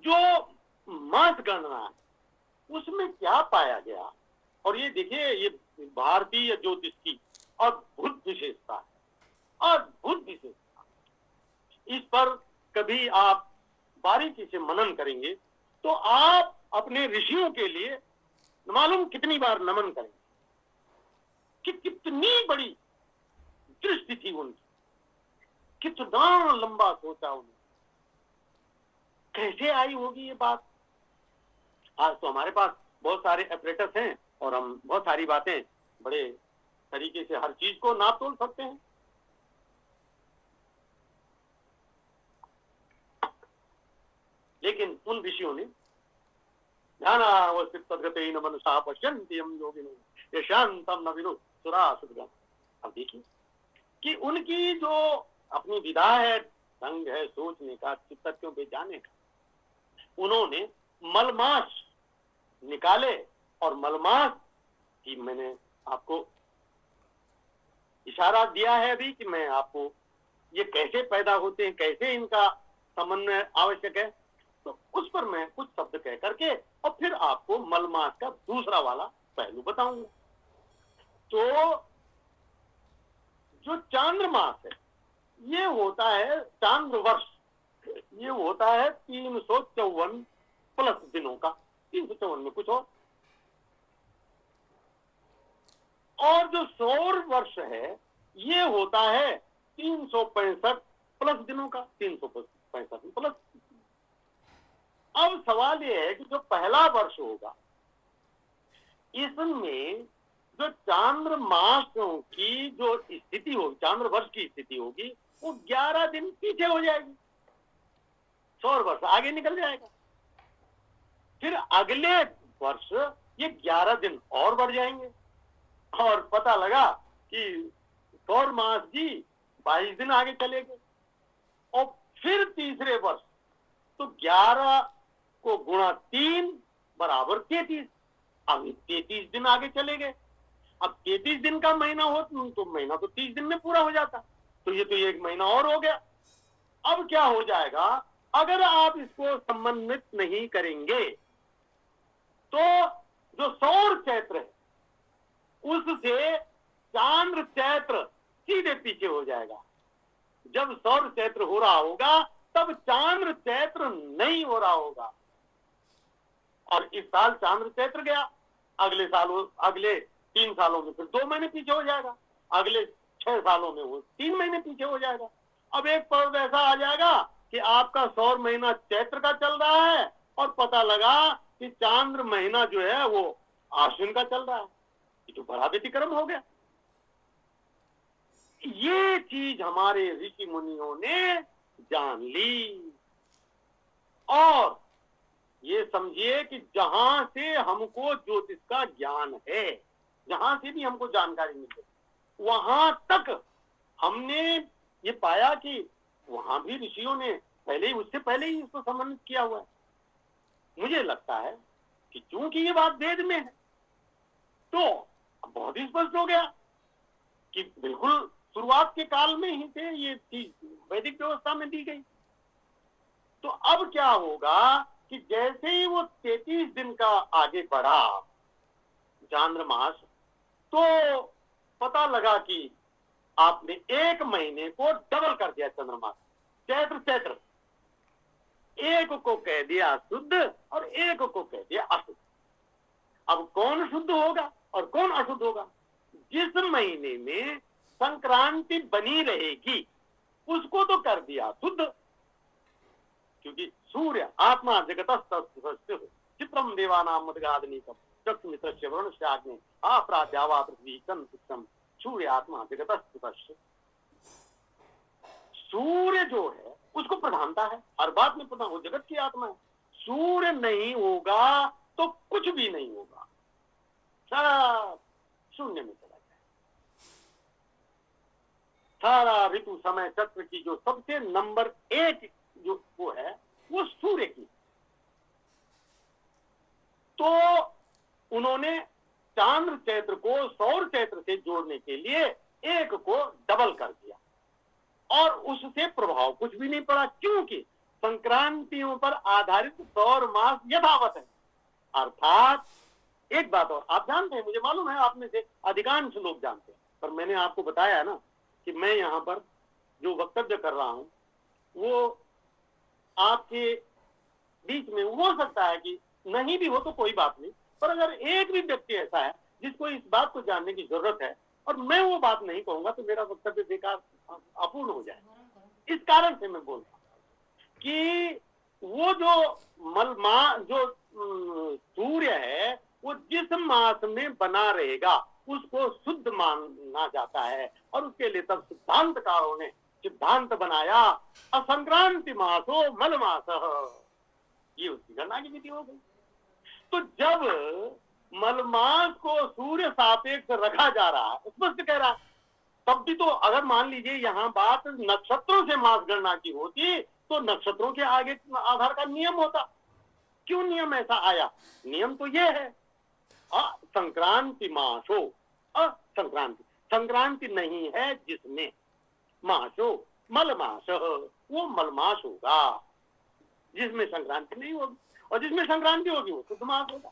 जो मास गणना है उसमें क्या पाया गया, और ये देखिए ये भारतीय ज्योतिष की अद्भुत विशेषता है, अद्भुत विशेषता। इस पर कभी आप बारीकी से मनन करेंगे तो आप अपने ऋषियों के लिए मालूम कितनी बार नमन करेंगे कि कितनी बड़ी दृष्टि थी उनकी, कितना लंबा सोचा उन्होंने, कैसे आई होगी ये बात। आज तो हमारे पास बहुत सारे ऑपरेटर्स हैं और हम बहुत सारी बातें बड़े तरीके से हर चीज को नाप तोल सकते हैं, लेकिन उन ऋषियों ने ध्यानावस्थित तद्गतेन मनसा पश्यन्ति यं योगिनो यशांतम न विदुः सुराः सुखदम्। अब देखिए कि उनकी जो अपनी विधा है, ढंग है सोचने का, तथ्यों पे जाने का, उन्होंने मलमास निकाले, और मलमास की मैंने आपको इशारा दिया है अभी कि मैं आपको ये कैसे पैदा होते हैं, कैसे इनका समन्वय आवश्यक है, तो उस पर मैं कुछ शब्द कह करके और फिर आपको मलमास का दूसरा वाला पहलू बताऊंगा। तो जो चांद्रमास है ये होता है चांद्र वर्ष, ये होता है 354 प्लस दिनों का, 354 में कुछ और, और जो सौर वर्ष है ये होता है 365 प्लस दिनों का, 365 प्लस। अब सवाल ये है कि जो पहला वर्ष होगा इसमें जो चांद्रमासों की जो स्थिति होगी, चांद्र वर्ष की स्थिति होगी, वो 11 दिन पीछे हो जाएगी, सौर वर्ष आगे निकल जाएगा। फिर अगले वर्ष ये 11 दिन और बढ़ जाएंगे और पता लगा कि सौर मास जी 22 दिन आगे चले गए। और फिर तीसरे वर्ष तो 11 को गुणा 3 बराबर 33, अब 33 दिन आगे चले गए। अब 33 दिन का महीना हो तो महीना तो 30 दिन में पूरा हो जाता, तो ये तो एक महीना और हो गया। अब क्या हो जाएगा, अगर आप इसको समन्वित नहीं करेंगे तो जो सौर चैत्र है उससे चांद्र चैत्र सीधे पीछे हो जाएगा। जब सौर चैत्र हो रहा होगा तब चांद्र चैत्र नहीं हो रहा होगा। और इस साल चांद्र चैत्र गया, अगले 3 सालों में फिर 2 महीने पीछे हो जाएगा, अगले 6 सालों में वो 3 महीने पीछे हो जाएगा। अब एक पर्व ऐसा आ जाएगा कि आपका सौर महीना चैत्र का चल रहा है और पता लगा कि चांद्र महीना जो है वो आश्विन का चल रहा है, ये तो बड़ा व्यतिक्रम हो गया। ये चीज हमारे ऋषि मुनियों ने जान ली। और ये समझिए कि जहां से हमको ज्योतिष का ज्ञान है, जहां से भी हमको जानकारी मिले, वहां तक हमने ये पाया कि वहां भी ऋषियों ने उससे पहले ही इसको संबंधित किया हुआ है। मुझे लगता है कि चूंकि ये बात वेद में है तो बहुत ही स्पष्ट हो गया कि बिल्कुल शुरुआत के काल में ही से ये चीज वैदिक व्यवस्था में दी गई। तो अब क्या होगा कि जैसे ही वो 33 दिन का आगे बढ़ा चांद्रमास, तो पता लगा कि आपने 1 महीने को डबल कर दिया चंद्रमास, चैत्र एक को कह दिया शुद्ध और एक को कह दिया अशुद्ध। अब कौन शुद्ध होगा और कौन अशुद्ध होगा? जिस महीने में संक्रांति बनी रहेगी उसको तो कर दिया शुद्ध, क्योंकि सूर्य आत्मा जगतस्तस्य चित्रम देवानां मदगादनीकम चक्षुमित्रस्य वरुणस्य अग्ने आप्राद्यावा पृथ्वी कं सूर्य आत्मा जगतस्तस्य। सूर्य जो है उसको प्रधानता है, हर बात में प्रधान, वो जगत की आत्मा है। सूर्य नहीं होगा तो कुछ भी नहीं होगा, सब शून्य में चला जाए। सारा ऋतु समय चक्र की जो सबसे नंबर 1 जो वो है वो सूर्य की। तो उन्होंने चांद्र चैत्र को सौर चैत्र से जोड़ने के लिए 1 को डबल कर दिया और उससे प्रभाव कुछ भी नहीं पड़ा, क्योंकि संक्रांतियों पर आधारित सौर मास यथावत है। अर्थात एक बात और आप जानते हैं, मुझे मालूम है आप में से अधिकांश लोग जानते हैं, पर मैंने आपको बताया ना कि मैं यहाँ पर जो वक्तव्य कर रहा हूं वो आपके बीच में हो सकता है कि नहीं भी हो तो कोई बात नहीं, पर अगर एक भी व्यक्ति ऐसा है जिसको इस बात को जानने की जरूरत है और मैं वो बात नहीं कहूंगा तो मेरा वक्तव्य बेकार अपूर्ण हो जाए। इस कारण से मैं बोल रहा हूं कि वो जो सूर्य है वो जिस मास में बना रहेगा उसको शुद्ध माना जाता है और उसके लिए तब सिद्धांतकारों ने सिद्धांत बनाया असंक्रांति मासो मल मास, ये उसकी गणना की विधि हो गई। तो जब मलमास को सूर्य सापेक्ष रखा जा रहा है, स्पष्ट कह रहा है, तब भी तो अगर मान लीजिए यहाँ बात नक्षत्रों से मास गणना की होती तो नक्षत्रों के आगे आधार का नियम होता। क्यों नियम ऐसा आया? नियम तो ये है संक्रांति मासो, संक्रांति नहीं है जिसमें मासो मल मास, वो मलमास होगा। जिसमें संक्रांति नहीं होगी और जिसमें संक्रांति होगी वो शुद्ध मास होगा।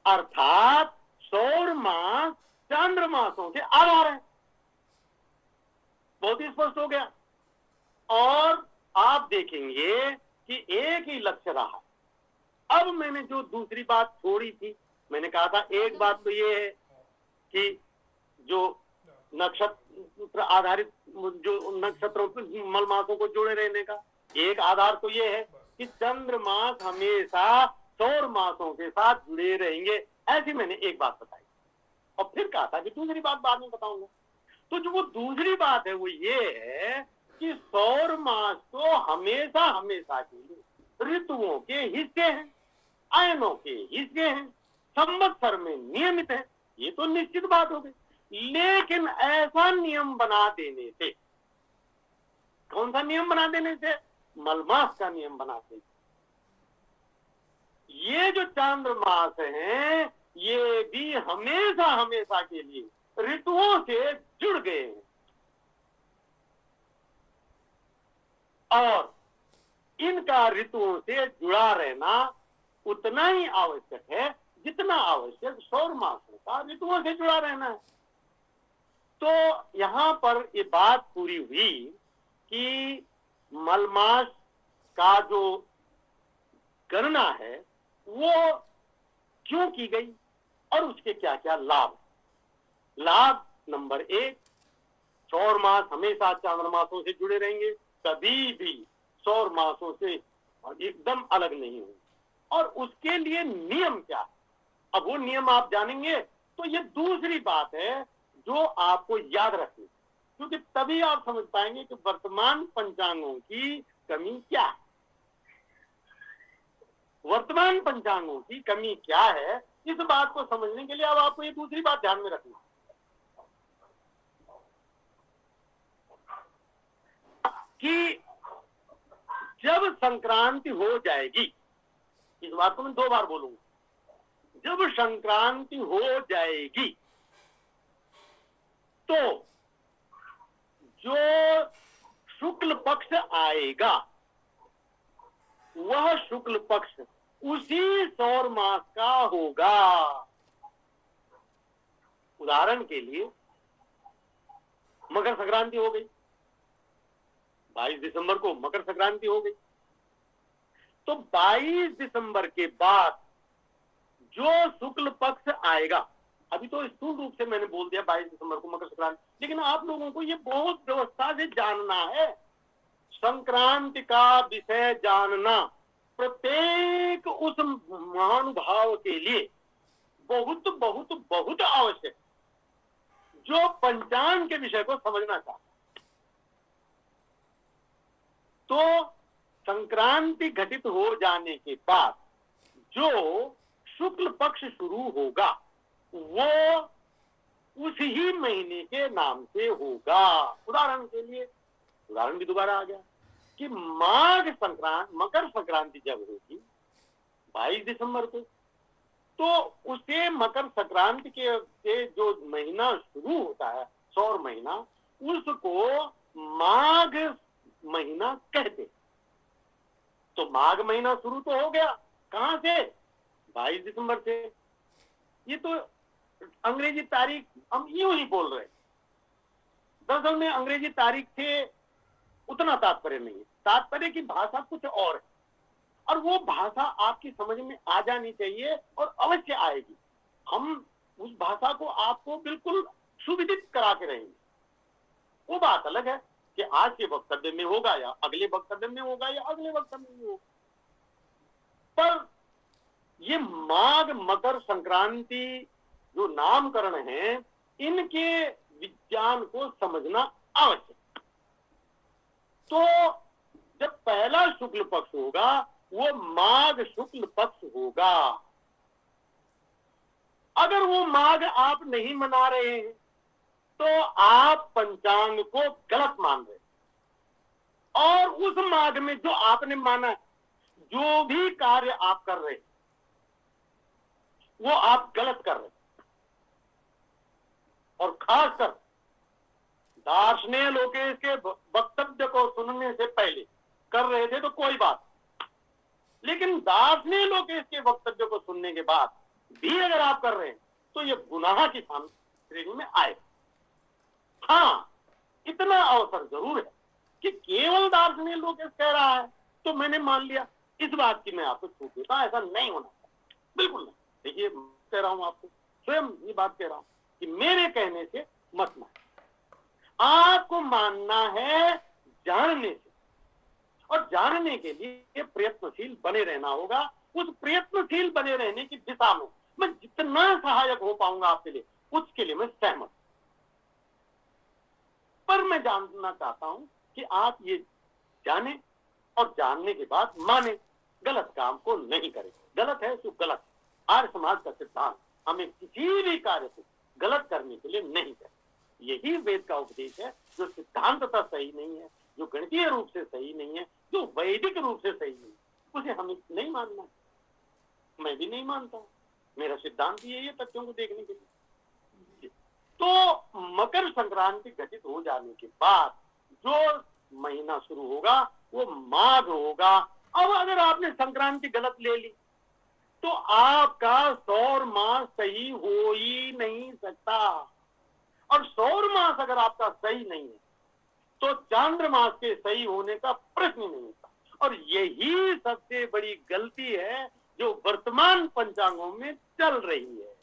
अर्थात सौर मास चंद्र मासों के आधार है। बहुत ही स्पष्ट हो गया। और आप देखेंगे कि एक ही लक्ष्य रहा। अब मैंने जो दूसरी बात छोड़ी थी, मैंने कहा था एक बात तो ये है कि जो नक्षत्र आधारित जो नक्षत्रों मलमासों को जोड़े रहने का एक आधार तो ये है कि चंद्रमास हमेशा सौर मासों के साथ जुड़े रहेंगे, ऐसी मैंने एक बात बताई। और फिर कहा था कि दूसरी बात बाद में बताऊंगा। तो जो वो दूसरी बात है वो ये है कि सौर मास तो हमेशा हमेशा के लिए ऋतुओं के हिस्से हैं, अयनों के हिस्से हैं, संवत्सर में नियमित है, ये तो निश्चित बात हो गई। लेकिन ऐसा नियम बना देने से, कौन सा नियम बना देने से? मलमास का नियम बनाते हैं। ये जो चांद्रमास हैं ये भी हमेशा हमेशा के लिए ऋतुओं से जुड़ गए हैं, और इनका ऋतुओं से जुड़ा रहना उतना ही आवश्यक है जितना आवश्यक सौर मासों का ऋतुओं से जुड़ा रहना है। तो यहां पर ये बात पूरी हुई कि मलमास का जो गणना है वो क्यों की गई और उसके क्या क्या लाभ। लाभ नंबर 1, सौर मास हमेशा चांद्रमासों से जुड़े रहेंगे, कभी भी सौर मासों से एकदम अलग नहीं होंगे। और उसके लिए नियम क्या है, अब वो नियम आप जानेंगे तो ये दूसरी बात है जो आपको याद रखनी, क्योंकि तभी आप समझ पाएंगे कि वर्तमान पंचांगों की कमी क्या है। वर्तमान पंचांगों की कमी क्या है, इस बात को समझने के लिए अब आपको ये दूसरी बात ध्यान में रखना कि जब संक्रांति हो जाएगी, इस बात को मैं 2 बार बोलूंगा, जब संक्रांति हो जाएगी तो जो शुक्ल पक्ष आएगा वह शुक्ल पक्ष उसी सौर मास का होगा। उदाहरण के लिए मकर संक्रांति हो गई, 22 दिसंबर को मकर संक्रांति हो गई, तो 22 दिसंबर के बाद जो शुक्ल पक्ष आएगा, अभी तो स्थूल रूप से मैंने बोल दिया 22 दिसंबर को मकर संक्रांति, लेकिन आप लोगों को ये बहुत व्यवस्था से जानना है। संक्रांति का विषय जानना प्रत्येक उस महानुभाव के लिए बहुत बहुत बहुत आवश्यक, जो पंचांग के विषय को समझना चाहता। तो संक्रांति घटित हो जाने के बाद जो शुक्ल पक्ष शुरू होगा वो उस ही महीने के नाम से होगा। उदाहरण के लिए, उदाहरण भी दोबारा आ गया कि माघ संक्रांति, मकर संक्रांति जब होगी 22 दिसंबर को, तो उसे मकर संक्रांति के जो महीना शुरू होता है, सौर महीना, उसको माघ महीना कहते। तो माघ महीना शुरू तो हो गया, कहां से? 22 दिसंबर से। ये तो अंग्रेजी तारीख हम यूं ही बोल रहे हैं, दरअसल में अंग्रेजी तारीख से उतना तात्पर्य नहीं है। तात्पर्य की भाषा कुछ और है, और वो भाषा आपकी समझ में आ जानी चाहिए और अवश्य आएगी। हम उस भाषा को आपको बिल्कुल सुविदित करा के रहेंगे। वो बात अलग है कि आज के वक्तव्य में होगा या अगले वक्तव्य में होगा या अगले वक्तव्य में होगा, पर ये माघ मकर संक्रांति जो नामकरण है, इनके विज्ञान को समझना आवश्यक। तो जब पहला शुक्ल पक्ष होगा वो माघ शुक्ल पक्ष होगा। अगर वो माघ आप नहीं मना रहे हैं तो आप पंचांग को गलत मान रहे हैं, और उस माघ में जो आपने माना, जो भी कार्य आप कर रहे हैं वो आप गलत कर रहे हैं। और खासकर दार्शनिक लोकेश के वक्तव्य को सुनने से पहले कर रहे थे तो कोई बात, लेकिन दार्शनिक लोकेश के वक्तव्य को सुनने के बाद भी अगर आप कर रहे हैं तो ये गुनाह की श्रेणी में आए। हाँ, इतना अवसर जरूर है कि केवल दार्शनिक लोकेश कह रहा है तो मैंने मान लिया, इस बात की मैं आपको छूट देता, ऐसा नहीं होना चाहिए, बिल्कुल नहीं। देखिए, कह रहा हूं आपको, स्वयं ये बात कह रहा हूं कि मेरे कहने से मत मान। आपको मानना है जानने से, और जानने के लिए प्रयत्नशील बने रहना होगा। उस प्रयत्नशील बने रहने की दिशा में मैं जितना सहायक हो पाऊंगा आपके लिए, उसके लिए मैं सहमत। पर मैं जानना चाहता हूं कि आप ये जाने और जानने के बाद माने, गलत काम को नहीं करें। गलत है तो गलत है। आर्य समाज का सिद्धांत हमें किसी भी कार्य को गलत करने के लिए नहीं करें। यही वेद का उपदेश है। जो सिद्धांततः सही नहीं है, जो गणितीय रूप से सही नहीं है, जो वैदिक रूप से सही नहीं है, उसे हमें नहीं मानना। मैं भी नहीं मानता, मेरा सिद्धांत ही यही है तथ्यों को देखने के लिए। तो मकर संक्रांति घटित हो जाने के बाद जो महीना शुरू होगा वो माघ होगा। अब अगर आपने संक्रांति गलत ले ली तो आपका सौर मास सही हो ही नहीं सकता, और सौर मास अगर आपका सही नहीं है तो चांद्रमास के सही होने का प्रश्न नहीं होता। और यही सबसे बड़ी गलती है जो वर्तमान पंचांगों में चल रही है।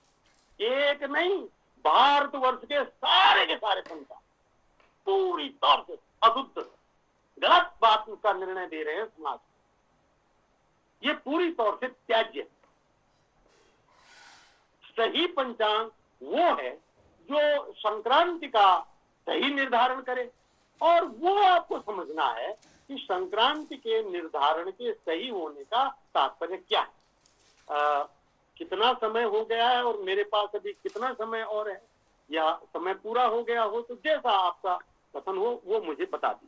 एक नहीं, भारतवर्ष के सारे पंचांग पूरी तौर से अशुद्ध, गलत बात का निर्णय दे रहे हैं समाज को। ये पूरी तौर से त्याज्य है। सही पंचांग वो है जो संक्रांति का सही निर्धारण करे, और वो आपको समझना है कि संक्रांति के निर्धारण के सही होने का तात्पर्य क्या है। कितना समय हो गया है और मेरे पास अभी कितना समय और है, या समय पूरा हो गया हो, तो जैसा आपका कथन हो वो मुझे बता दीजिए।